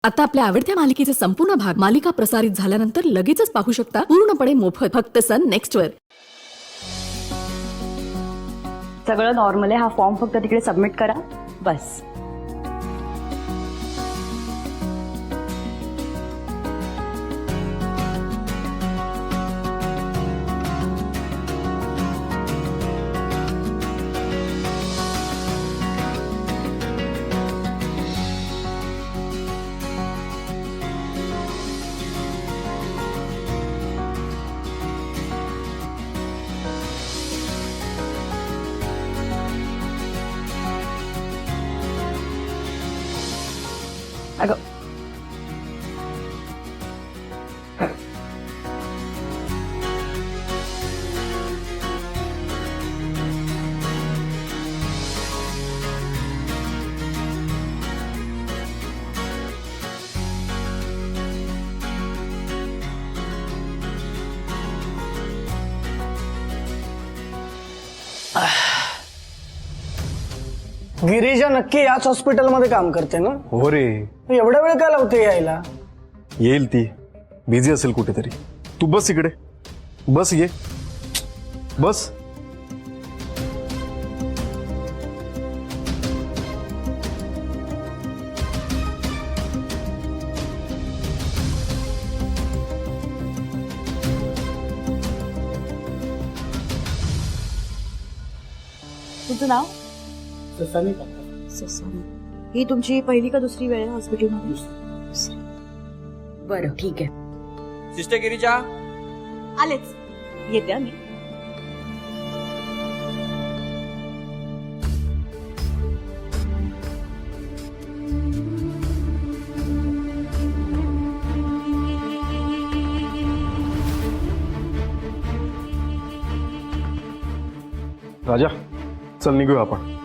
आता आपल्या आवडत्या मालिकेचे संपूर्ण भाग मालिका प्रसारित झाल्यानंतर लगेचच पाहू शकता पूर्णपणे मोफत फक्त सन नेक्स्ट वर. सगळं नॉर्मल आहे. हा फॉर्म फक्त तिकडे सबमिट करा बस. अगं गिरीजा नक्की याच हॉस्पिटलमध्ये काम करते ना? हो रे. एवढा वेळ काय लावते यायला? येईल ती. बिझी असेल कुठेतरी. तू बस इकडे. बस ये. बस. तुझं नाव? ही तुमची पहिली का दुसरी वेळ आहे हॉस्पिटलमध्ये? बरं ठीक आहे. सिस्टर गिरिजा आलेच. येते मी. राजा चल निघूया आपण.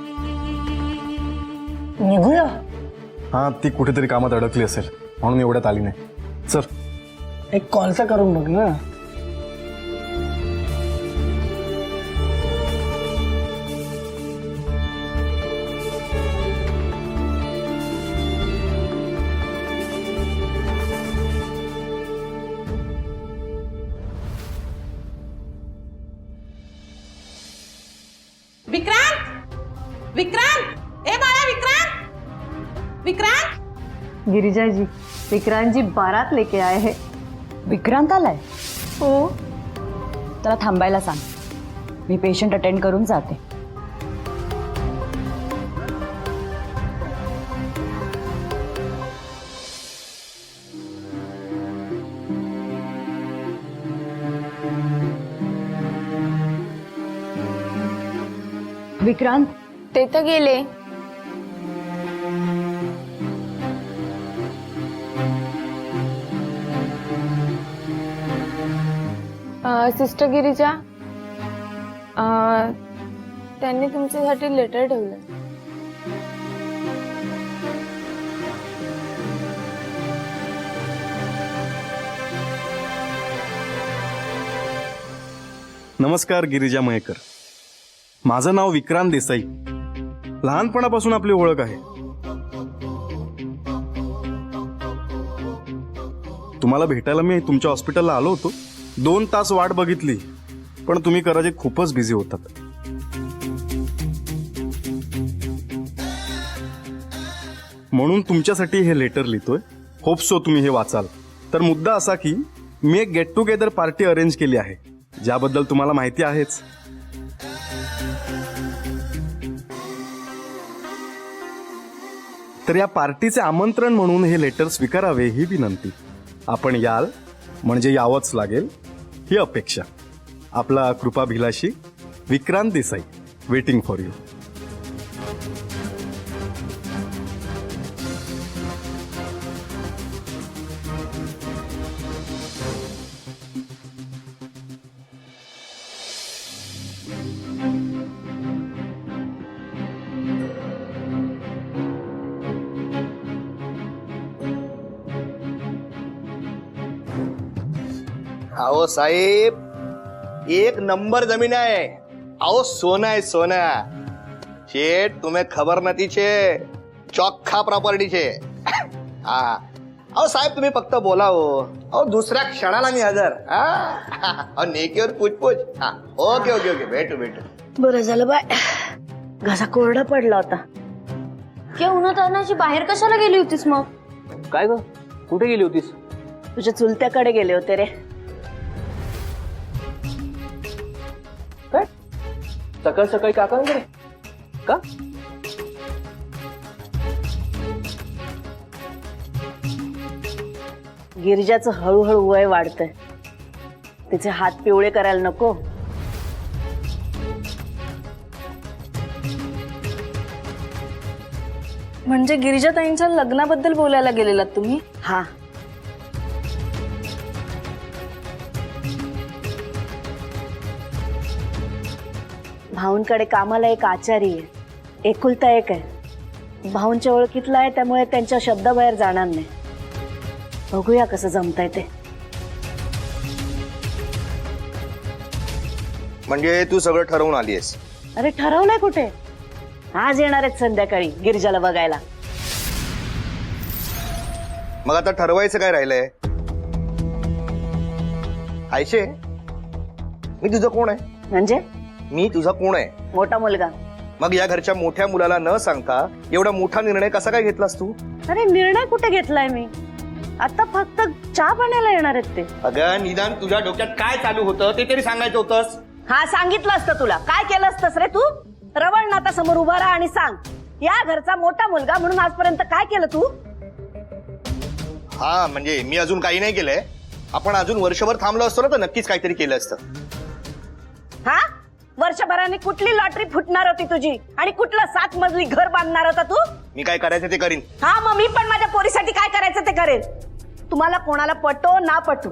निघूया. हा ती कुठेतरी कामात अडकली असेल म्हणून एवढ्यात आली नाही. चल. एक कॉलचा करून बघ ना. विक्रांत, विक्रांत, ए बाळा विक्रांत, विक्रांत. गिरिजा जी, विक्रांत जी बारात लेके आए हैं. विक्रांत आलाय? हो. त्याला थांबायला सांग. मी पेशंट अटेंड करून जाते. विक्रांत ते तर गेले. सिस्टर गिरिजा, त्यांनी तुमच्यासाठी लेटर ठेवलं. नमस्कार गिरिजा मयेकर. माझं नाव विक्रांत देसाई. लहानपणापासून आपली ओळख आहे. तुम्हाला भेटायला मी तुमच्या हॉस्पिटलला आलो होतो. 2 तास वाट बघितली पण तुम्ही कदाचित खूपच बिझी होतात. म्हणून तुमच्यासाठी हे लेटर लिहितोय. होप सो तुम्ही हे वाचाल. तर मुद्दा असा की मी एक गेट टुगेदर पार्टी अरेंज केली आहे ज्याबद्दल तुम्हाला माहिती आहेच. तर या पार्टीचे आमंत्रण म्हणून हे लेटर स्वीकारावे ही विनंती. आपण याल म्हणजे यावंच लागेल ही अपेक्षा. आपला कृपाभिलाषी Vikrant Desai. Waiting for you. अहो साहेब, एक नंबर जमीन आहे. अहो सोना है सोना. શેઠ तुम्हें खबर નથી છે ચોખ્ખા પ્રોપર્ટી છે. હા अहो साहेब तुम्ही फक्त बोला हो. अहो दुसऱ्या क्षणाला मी हजर. अहो नेकीवर पूछपूछ. हा ओके ओके ओके भेटू भेटू. बरं झालं बाय, घसा कोरडा पडला होता. क्या उन्हात आणण्याची बाहेर कशाला गेली होतीस मग? काय ग, कुठे गेली होतीस? तुझ्या चुलत्याकडे गेले होते रे. काय सकाळ सकाळी काकांकडे का? गिरिजाचं हळूहळू वय वाढतंय, तिचे हात पिवळे करायला नको. म्हणजे गिरिजाताईंच्या लग्नाबद्दल बोलायला गेलेलात तुम्ही? हा, भाऊंकडे कामाला एक आचारी आहे, एकुलता एक आहे. भाऊंच्या ओळखीतला आहे, त्यामुळे त्यांच्या शब्दाबाहेर जाणार नाही. बघूया कसं जमतंय ते. म्हणजे तू सगळं ठरवून आलीयस? अरे ठरवलंय कुठे, आज येणार आहेत संध्याकाळी गिरिजाला बघायला. मग आता ठरवायचं काय राहिलंय? आयशे, मी तुझं कोण आहे? म्हणजे मी तुझा कोण आहे? मोठा मुलगा. मग या घरच्या मोठ्या मुलाला न सांगता एवढा मोठा निर्णय कसा काय घेतलास तू? अरे निर्णय कुठे घेतलाय मी, आता फक्त चहा पाण्याला येणार आहेत ते. अगं निदान तुझ्या डोक्यात काय चालू होतं ते तरी सांगायचं होतंस. हा सांगितलं असतं तुला. काय केलं असतंस रे तू? रवळ नाता समोर उभा राहा आणि सांग, या घरचा मोठा मुलगा म्हणून आजपर्यंत काय केलं तू? हा म्हणजे मी अजून काही नाही केलंय. आपण अजून वर्षभर थांबलो असतो ना तर नक्कीच काहीतरी केलं असतं. हा, वर्षभराने कुठली लॉटरी फुटणार होती तुझी आणि कुठलं 7 मजली घर बांधणार होता तू? मी काय करायचं ते करीन. हा, मग मी पण माझ्या पोरीसाठी काय करायचं ते करेल. तुम्हाला कोणाला पटो ना पटो,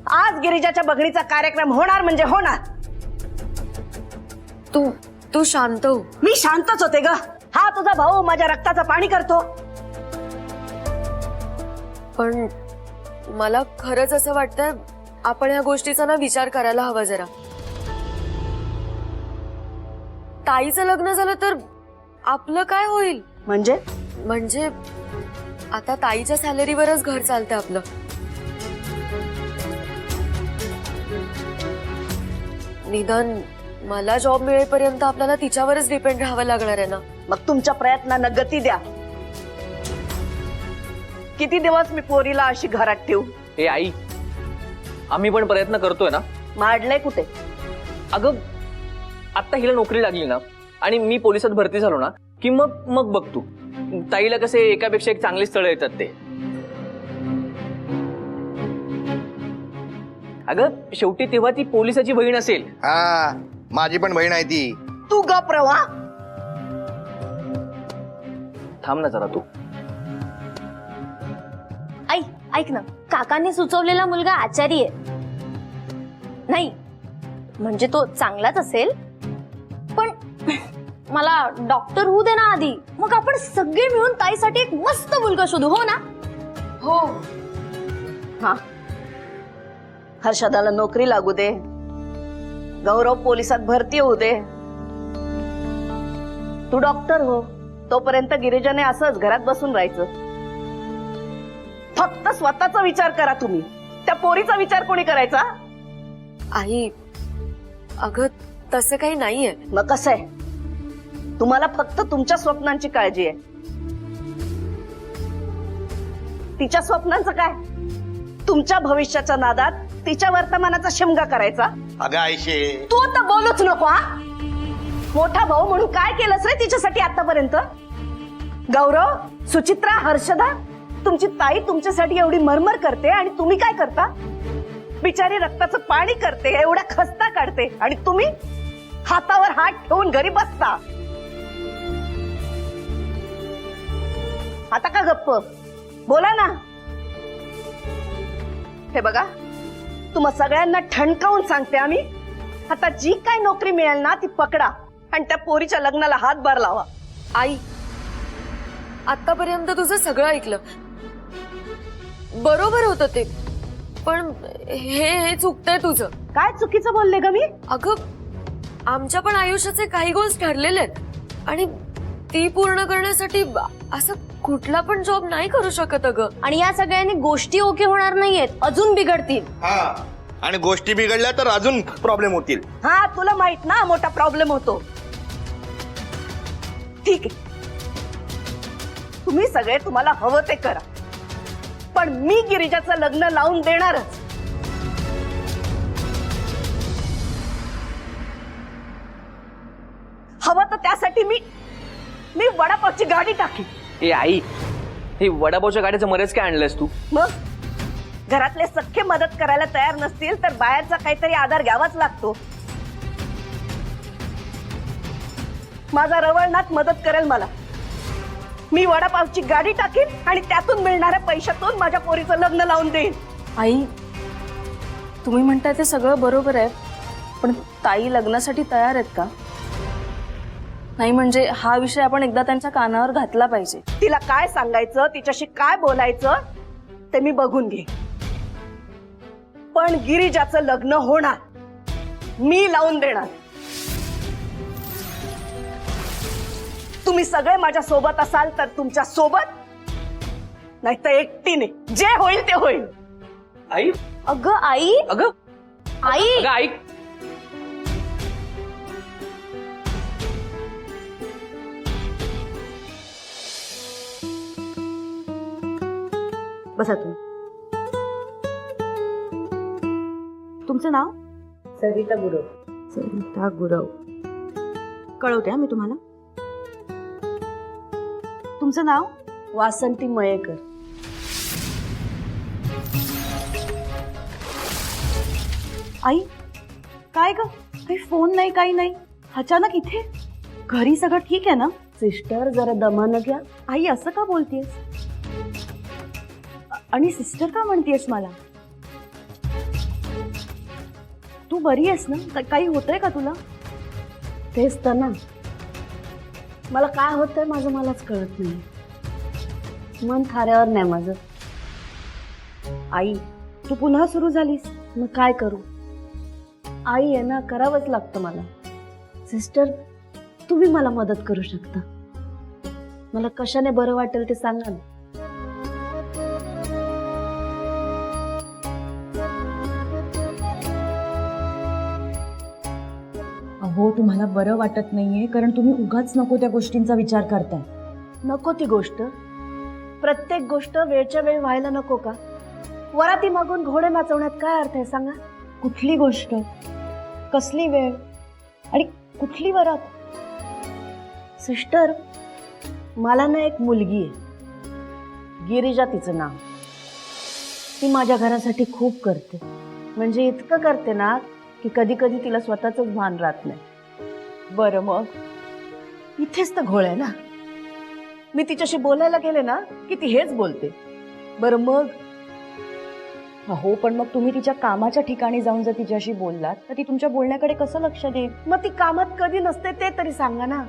आज गिरिजाच्या बघणीचा कार्यक्रम होणार म्हणजे होणार. तू शांत हो. मी शांतच होते ग. हा तुझा भाऊ माझ्या रक्ताचं पाणी करतो. पण मला खरंच असं वाटतंय आपण या गोष्टीचा ना विचार करायला हवा जरा. ताईचं लग्न झालं तर आपलं काय होईल? म्हणजे आता ताईच्या सॅलरीवरच घर चालतंय आपलं. निदान मला जॉब मिळेपर्यंत आपल्याला तिच्यावरच डिपेंड राहावं लागणार आहे ना. मग तुमच्या प्रयत्नांना गती द्या. किती दिवस मी पोरीला अशी घरात ठेवू? ए आई, आम्ही पण प्रयत्न करतोय ना. माडलंय कुठे? अगं आता हिला नोकरी लागली ना आणि मी पोलिसात भरती झालो ना की मग बघ तू, ताईला कसे एकापेक्षा एक चांगली स्थळं येतात ते. अगं शेवटी तेव्हा ती पोलिसाची बहीण असेल. हा माझी पण बहीण आहे ती. तू गप रवा. थांब ना जरा तू. आई ऐक ना, काकांनी सुचवलेला मुलगा आचारी आहे. नाही म्हणजे तो चांगलाच असेल, पण मला डॉक्टर होऊ दे ना आधी. मग आपण सगळे मिळून ताईसाठी एक मस्त मुलगा शोधू. हो ना? हो. हा, हर्षदाला नोकरी लागू दे, गौरव पोलिसात भरती होऊ दे, तू डॉक्टर हो. तोपर्यंत गिरिजाने असंच घरात बसून राहायचं. फक्त स्वतःचा विचार करा तुम्ही. त्या पोरीचा विचार कोणी करायचा? आई अगं तसं काही नाहीये. मग कसं आहे? तुम्हाला फक्त तुमच्या स्वप्नांची काळजी आहे. तिच्या स्वप्नांचं काय? तुमच्या भविष्याच्या नादात तिच्या वर्तमानाचा शिमगा करायचा. अगं आयशे, तू आता बोलूच नको. हा, मोठा भाऊ म्हणून काय केलंस रे तिच्यासाठी आतापर्यंत? गौरव, सुचित्रा, हर्षदा, तुमची ताई तुमच्यासाठी एवढी मरमर करते आणि तुम्ही काय करता? बिचारी रक्ताचं पाणी करते, एवढा खस्ता काढते आणि तुम्ही हातावर हात ठेवून घरी बसता. आता का गप्प? बोला ना. हे बघा, तुम्हा सगळ्यांना ठणकावून सांगते आम्ही, आता जी काय नोकरी मिळेल ना ती पकडा आणि त्या पोरीच्या लग्नाला हातभार लावा. आई आतापर्यंत तुझं सगळं ऐकलं, बरोबर होतं ते, पण हे चुकतंय तुझं. काय चुकीचं बोलले ग मी? अगं आमच्या पण आयुष्याचे काही गोल्स ठरलेले आहेत आणि ती पूर्ण करण्यासाठी असं कुठला पण जॉब नाही करू शकत अगं. आणि या सगळ्यांनी गोष्टी ओके होणार नाहीयेत, अजून बिघडतील. हा आणि गोष्टी बिघडल्या तर अजून प्रॉब्लेम होतील. हा तुला माहित ना मोठा प्रॉब्लेम होतो. ठीक आहे, तुम्ही सगळे तुम्हाला हवं ते करा, पण मी गिरिजाचं लग्न लावून देणारच. हवं तर त्यासाठी मी वडापावची गाडी टाकली. ए आई, हे वडापावच्या गाडीचं मरेच काय आणलंयस तू? मग घरातले सख्खे मदत करायला तयार नसतील तर बाहेरचा काहीतरी आधार घ्यावाच लागतो. माझा रवळनाथ मदत करेल मला. मी वडापावची गाडी टाकीन आणि त्यातून मिळणाऱ्या पैशातून माझ्या पोरीचं लग्न लावून देईन. आई, तुम्ही म्हणताय ते सगळं बरोबर आहे, पण ताई लग्नासाठी तयार आहेत का? नाही म्हणजे हा विषय आपण एकदा त्यांच्या कानावर घातला पाहिजे. तिला काय सांगायचं, तिच्याशी काय बोलायचं ते मी बघून घे, पण गिरिजाचं लग्न होणार, मी लावून देणार. तुम्ही सगळे माझ्या सोबत असाल तर तुमच्या सोबत, नाही तर एकटीने, जे होईल ते होईल. आई, अगं आई, अगं आई, अगं आई, बसा तुम्ही. तुमचं नाव? सरिता गुरव. सरिता गुरव. कळवते मी तुम्हाला. तुमचं नाव? वासंती मयेकर. आई, काय ग, काही फोन नाही, काही नाही, अचानक इथे? घरी सगळं ठीक आहे ना? सिस्टर जरा दमानं घ्या. आई असं का बोलतेस? आणि सिस्टर का म्हणतेस मला? तू बरी आहेस ना? काही होतंय का तुला? तेच तर ना, मला काय होतंय माझं मलाच कळत नाही. मन थाऱ्यावर नाही माझं. आई, तू पुन्हा सुरू झालीस, मग काय करू? आई आहे ना, करावंच लागतं मला. सिस्टर, तुम्ही मला मदत करू शकता. मला कशाने बरं वाटेल ते सांगा ना. अहो, तुम्हाला बरं वाटत नाहीये कारण तुम्ही उगाच नको त्या गोष्टींचा विचार करताय. नको ती गोष्ट, प्रत्येक गोष्ट वेळच्या वेळी व्हायला नको का? वराती मागून घोडे नाचवण्यात काय अर्थ आहे सांगा? कुठली गोष्ट, कसली वेळ आणि कुठली वरात? सिस्टर, मला ना एक मुलगी आहे, गिरिजा तिचं नाव. ती माझ्या घरासाठी खूप करते, म्हणजे इतकं करते ना की कधी कधी तिला स्वतःच भान राहत नाही. बरं मग इथेच तर घोळ आहे ना. मी तिच्याशी बोलायला गेले ना की ती हेच बोलते. बरं मग? हो, पण मग तुम्ही तिच्या कामाच्या ठिकाणी जाऊन जर तिच्याशी बोललात तर ती तुमच्या बोलण्याकडे कसं लक्ष देईल? मग ती कामात कधी नसते ते तरी सांगा ना.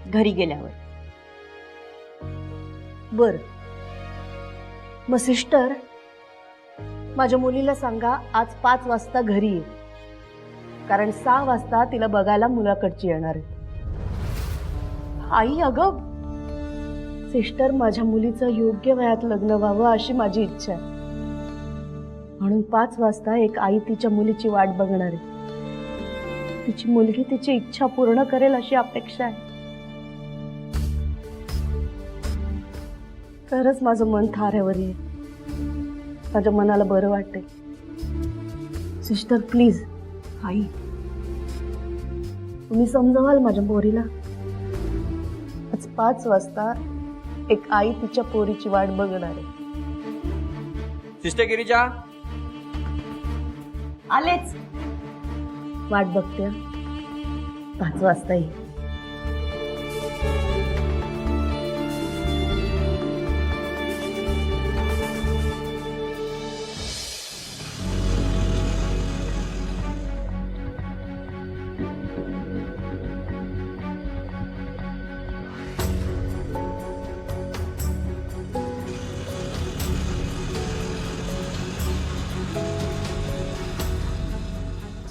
घरी गेल्यावर. बर, मग सिस्टर, माझ्या मुलीला सांगा आज 5 वाजता घरी ये, कारण 6 वाजता तिला बघायला मुलाकडची येणार आहे. आई, अगं सिस्टर, माझ्या मुलीचं योग्य वयात लग्न व्हावं अशी माझी इच्छा आहे, म्हणून 5 वाजता एक आई तिच्या मुलीची वाट बघणार आहे. तिची मुलगी तिची इच्छा पूर्ण करेल अशी अपेक्षा आहे. तरच माझं मन थाऱ्यावर येईल, माझ्या मनाला बरं वाटेल. Sister please. आई, तुम्ही समजावाल माझ्या पोरीला? आज 5 वाजता एक आई तिच्या पोरीची वाट बघणार आहे. सिस्टर गिरिजा, आलेच. वाट बघते. 5 वाजता ये.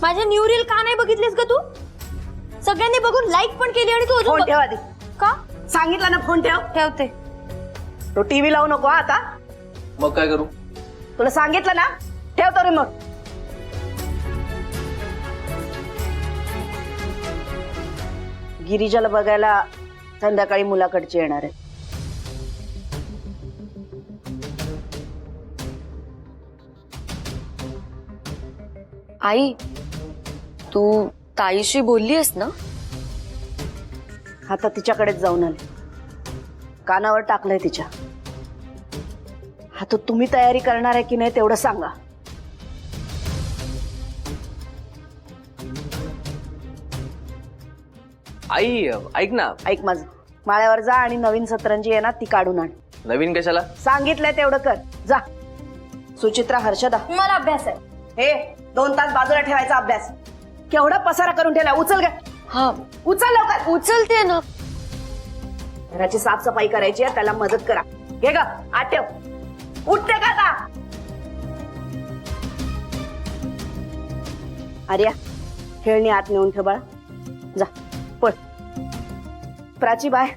माझ्या न्यू रील का नाही बघितलीस ग तू? सगळ्यांनी बघून लाईक पण केली आणि तू फोन अजून ठेव आधी. का सांगितलं ना फोन ठेव. ठेवते? तो टीव्ही लावू नको हा आता. मग काय करू? तुला सांगितलं ना ठेवतो रे मग. गिरिजाला बघायला संध्याकाळी मुलाकडचे येणार आहे. आई तू ताईशी बोललीस ना? आता तिच्याकडेच जाऊन आले. कानावर टाकलंय तिच्या. आता तुम्ही तयारी करणार आहे की नाही तेवढं सांगा. आई ऐक ना, ऐक माझं, माळ्यावर जा आणि नवीन सतरंजी आहे ना ती काढून आण. नवीन कशाला? सांगितलंय तेवढं कर जा. सुचित्रा, हर्षदा, मला अभ्यास आहे. हे 2 तास बाजूला ठेवायचा अभ्यास. केवढा पसारा करून ठेवला. उचल ग. हा उचल लवकर. उचलते ना. घराची साफसफाई करायची आहे, त्याला मदत करा. घे ग आत ठेव. उठते का आता? आर्या, खेळणी आत नेऊन ठेव बाळा. जा पळ. प्राची बाय.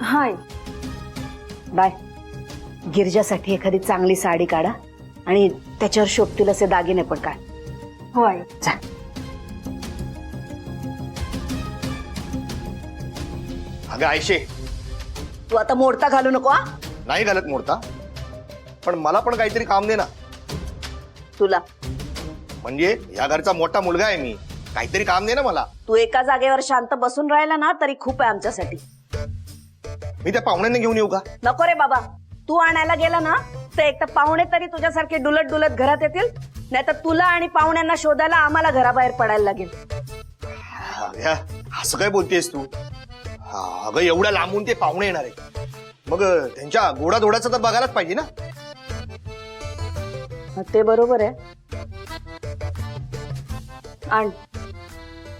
हाय. बाय. गिरिजासाठी एखादी चांगली साडी काढा आणि त्याच्यावर शोभतील असे दागिने पण काढ. हो आई. जा. अगं आयशे, तू आता मोडता घालू नको हा. नाही घालत मोडता, पण मला पण काहीतरी काम दे ना. तुला म्हणजे या घरचा मोठा मुलगा आहे मी, काहीतरी काम दे ना मला. तू एका जागेवर शांत बसून राहिला ना तरी खूप आहे आमच्यासाठी. मी त्या पाहुण्यांना घेऊन येऊ का? नको रे बाबा. तू आणायला गेला ना तर एक तर पाहुणे तरी तुझ्यासारखे डुलत डुलत घरात येतील, नाही तर तुला आणि पाहुण्यांना शोधायला आम्हाला घराबाहेर पडायला लागेल. अगं, असं काय बोलतेस तू? अगं एवढ्या लांबून ते पाहुणे येणार आहे, मग त्यांच्या गोडाधोडाचं तर बघायलाच पाहिजे ना. ते बरोबर आहे. आण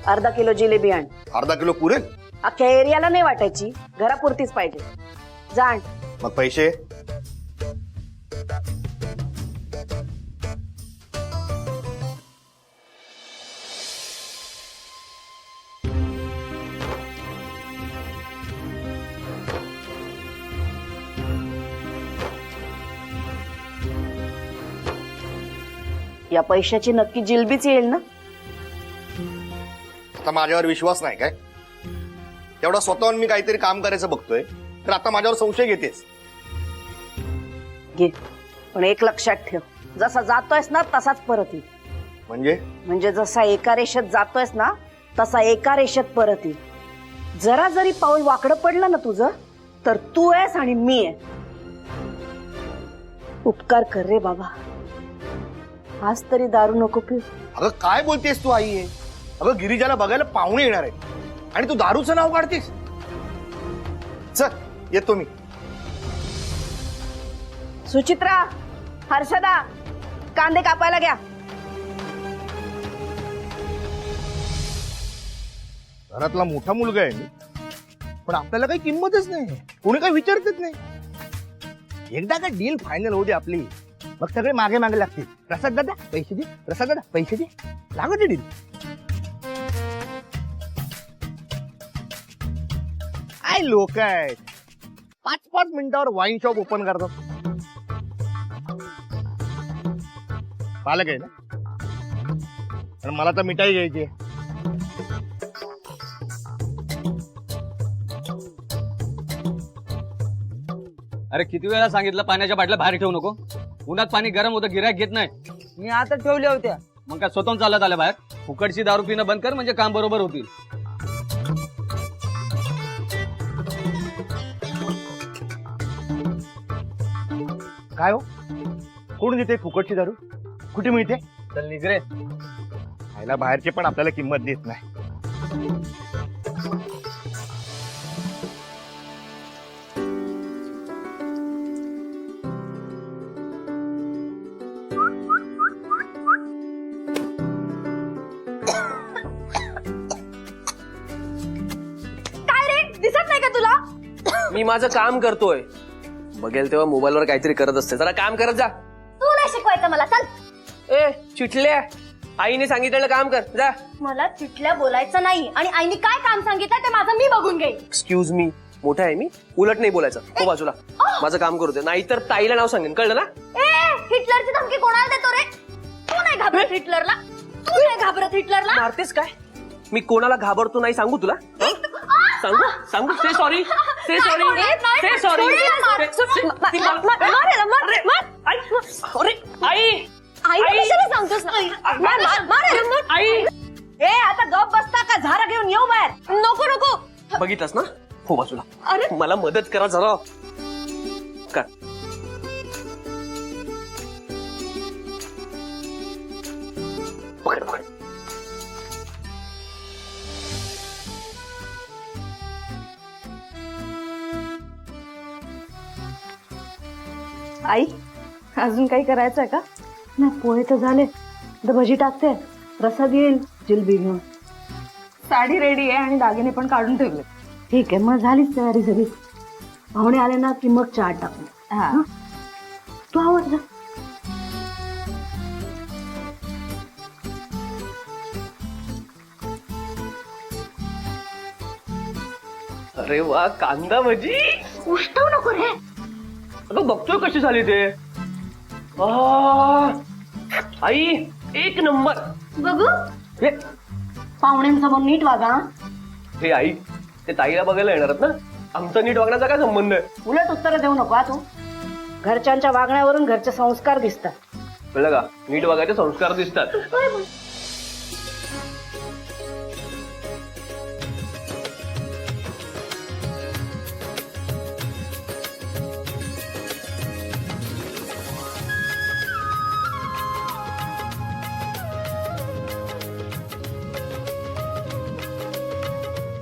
1/2 किलो जिलेबी आण. 1/2 किलो पुरेल? अख्ख्या एरियाला नाही वाटायची, घरापुरतीच पाहिजे. जा आण. मग पैसे? या पैशाची नक्की जिलबीच येईल ना? आता माझ्यावर विश्वास नाही काय? तेवढा स्वतःहून मी काहीतरी काम करायचं बघतोय, तर आता माझ्यावर संशय घेतेस. घे, पण एक लक्षात ठेव, जसा जातोयस ना तसाच परत येईल. म्हणजे जसा एका रेषेत जातोयस ना तसा एका रेषेत परत येईल. जरा जरी पाऊल वाकडं पडलं ना तुझं तर तू आहेस आणि मी आहे. उपकार कर रे बाबा. आज तरी दारू नको पिऊ. अगं काय बोलतेस तू आई? अगं गिरिजाला बघायला पाहुणे येणार आहेत आणि तू दारूचं नाव काढतेस. चल येतो मी. सुचित्रा, हर्षदा, कांदे कापायला घ्या. घरातला मोठा मुलगा आहे मी, पण आपल्याला काही किंमतच नाही, कोणी काही विचारतच नाही. एकदा का डील फायनल होऊ दे आपली, मग सगळे मागे मागे लागतील. प्रसाद दादा पैसे दे, प्रसाद दादा पैसे दे, लागत डील. काय लोक आहेत, 5-5 मिनिटावर वाईन शॉप ओपन करतात. पालक आहे ना, पण मला तर मिठाई घ्यायची. अरे किती वेळा सांगितलं पाण्याच्या बाटल्या बाहेर ठेवू नको. उन्हात पाणी गरम होतं, गिऱ्हाईक घेत नाही. मी आता ठेवल्या होत्या. मग काय स्वतःहून चालत आलं बाहेर? फुकटची दारू पिणं बंद कर, म्हणजे काम बरोबर होतील. काय हो, कोण देते फुकटची दारू? कुठे मिळते? चल निघ रे. खायला बाहेरचे पण आपल्याला किंमत देत नाही. काय रे, दिसत नाही का तुला? मी माझं काम करतोय. बघेल तेव्हा मोबाईलवर काहीतरी करत असते. जरा काम करत जा. तू नाही शिकवायचं मला. चल. ए चिटल्या, आईने सांगितलेलं काम कर जा. मला चिठल्या बोलायचं नाही आणि आईने काय काम सांगितलं ते माझं मी बघून घेईन. एक्सक्यूज मी, मोठा आहे मी, उलट नाही बोलायचं. तो बाजूला, माझं काम करू दे, नाहीतर ताईला नाव सांगेन, कळलं ना? ए हिटलरची धमकी कोणाला देतो रे? तू नाही घाबरत हिटलरला? तू नाही घाबरत हिटलरला? मारतेस काय? मी कोणाला घाबरतो नाही सांगू तुला? सांगू सांगू से सॉरी से सॉरी से सॉरी. आई आई कशाला सांगतोस ना? आई ए आता गप बसता का झारा घेऊन येऊ बाहेर? नको नको. बघितलंस ना? हो बाजूला. मला मदत करा जरा. कर. पकड पकड. आई अजून काही करायचंय का? नाही पोहे तर झाले, तर भजी टाकते, प्रसाद येईल जिलबी घेऊन. साडी रेडी आहे आणि दागिने पण काढून ठेवले. ठीक आहे, मग झालीच तयारी सगळी. पाहुणे आले ना की मग चहा टाकू. हा तू आवड जा. अरे वा, कांदा भजी. उष्टव नको रे. अगं बघतोय कशी झाली ते. आई एक नंबर. बघू हे पाहुण्यांसमोर नीट वागा. हे आई, ते ताईला बघायला येणार ना, आमचा नीट वागण्याचा काय संबंध आहे? उलट उत्तर देऊ नको तू. घरच्यांच्या वागण्यावरून घरचे संस्कार दिसतात. कळलं का? नीट वागायचे संस्कार दिसतात.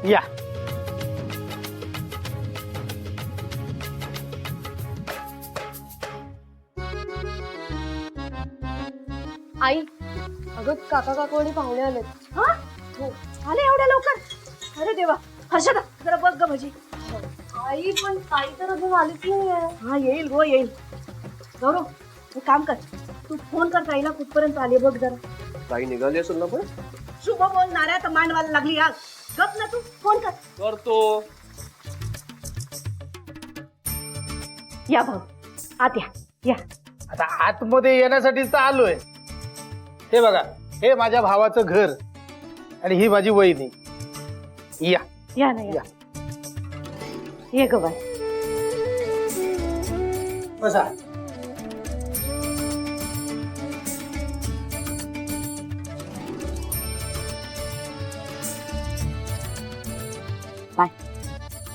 या आई, अगं काका काकवडी पाहुणे आलेत. हा हो. आले एवढ्या लवकर? अरे देवा. हर्षदा जरा बघ ग भजी. आई पण ताई तर अजून आलीच नाहीये. हा येईल गो येईल. गौरव एक काम कर, तू फोन कर ताईला कुठपर्यंत आली बघ जरा. ताई निघाली असेल ना पण. शुभ बोलणाऱ्या तर मांडवायला लागली आज. गप ना तू फोन कर. करतो. या भाऊ आत या या. आता आतमध्ये येण्यासाठीच तर आलोय. हे बघा, हे माझ्या भावाचं घर आणि ही माझी वहिनी. या या ना या. ये ग बाय. बसा.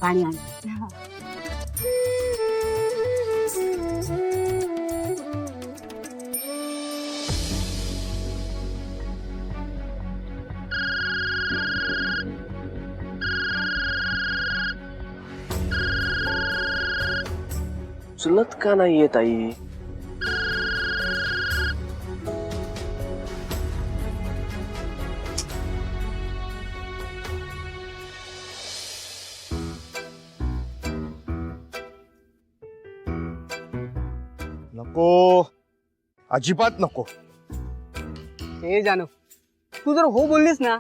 पाणी आण. चुलत का नाहीये ताई? नको, अजिबात नको. हे जानू, तू जर हो बोललीस ना,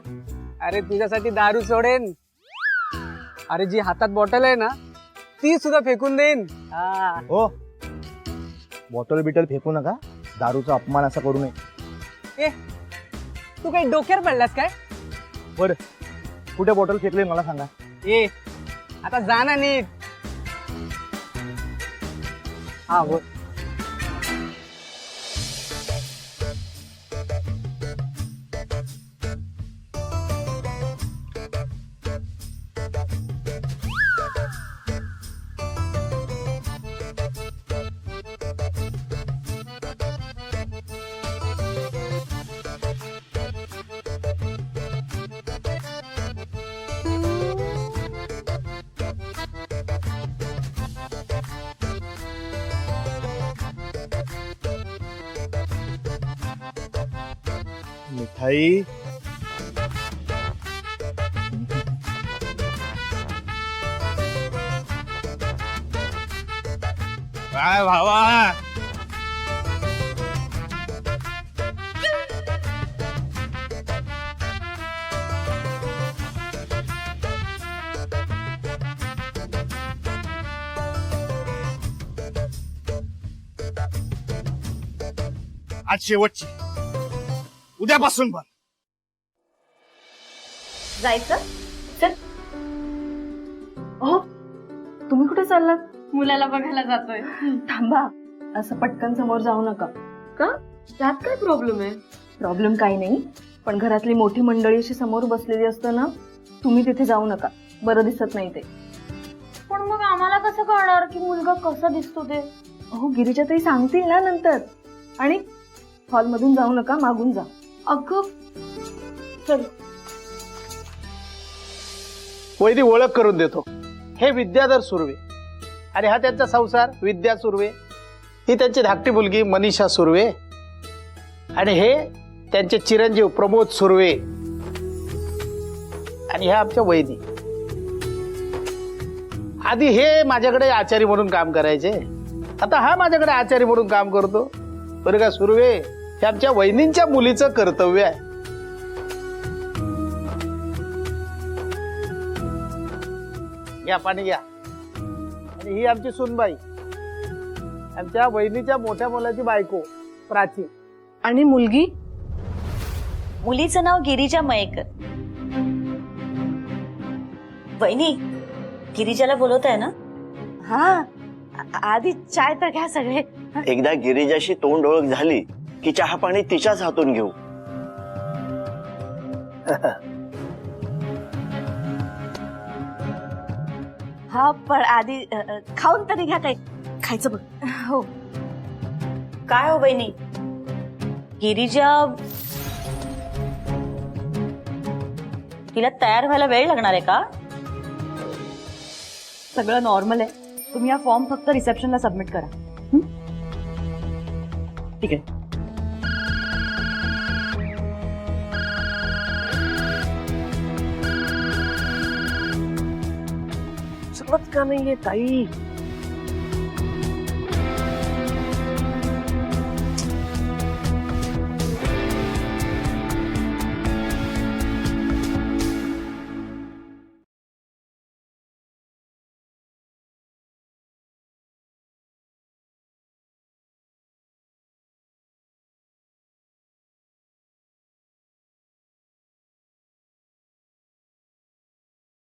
अरे तुझ्यासाठी दारू सोडेन. अरे जी हातात बॉटल आहे ना, ती सुद्धा फेकून देईन. हो, बॉटल बिटल फेकू नका. दारूचा अपमान असा करू नये. तू काही डोक्यावर पडलास काय? बर, कुठे बॉटल फेकले मला सांगा. ए आता जा ना नीट. हा बोल. मिठाई. काय भावा, आज शेवटची. उद्यापासून पण. जायचं चल. हो तुम्ही कुठे चाललात? मुलाला बघायला जातोय. थांबा, असं पटकन समोर जाऊ नका. का त्यात काय प्रॉब्लेम आहे? प्रॉब्लेम काही नाही, पण घरातली मोठी मंडळी अशी समोर बसलेली असतं ना, तुम्ही तिथे जाऊ नका. बरं दिसत नाही ते. पण मग आम्हाला कसं कळणार की मुलगा कसा दिसतो ते? हो गिरीजा ताई सांगतील ना नंतर. आणि हॉलमधून जाऊ नका, मागून जा. अगं चल. वैदी ओळख करून देतो. हे विद्याधर सुर्वे आणि हा त्यांचा संसार विद्या सुर्वे. ही त्यांची धाकटी मुलगी मनीषा सुर्वे आणि हे त्यांचे चिरंजीव प्रमोद सुर्वे आणि ह्या आमच्या वैदी. आधी हे माझ्याकडे आचारी म्हणून काम करायचे, आता हा माझ्याकडे आचारी म्हणून काम करतो. बरं का सुर्वे, हे आमच्या वहिनींच्या मुलीचं कर्तव्य आहे. घ्या पाणी घ्या. आणि ही आमची सुनबाई, आमच्या वहिनीच्या मोठ्या मुलाची बायको प्राची. आणि मुलगी? मुलीचं नाव गिरिजा मयेकर. वहिनी, गिरिजाला बोलवत आहे ना? हा आधी चाय तर घ्या सगळे. एकदा गिरिजाशी तोंड ओळख झाली की चहा पाणी तिच्याच हातून घेऊ. हा पण आधी खाऊन तरी घ्या. काही खायचं बघ. हो. काय हो वहिनी, गिरिजा तिला तयार व्हायला वेळ लागणार आहे का? सगळं नॉर्मल आहे. तुम्ही हा फॉर्म फक्त रिसेप्शनला सबमिट करा. ठीक आहे. समज का नाहीये ताई?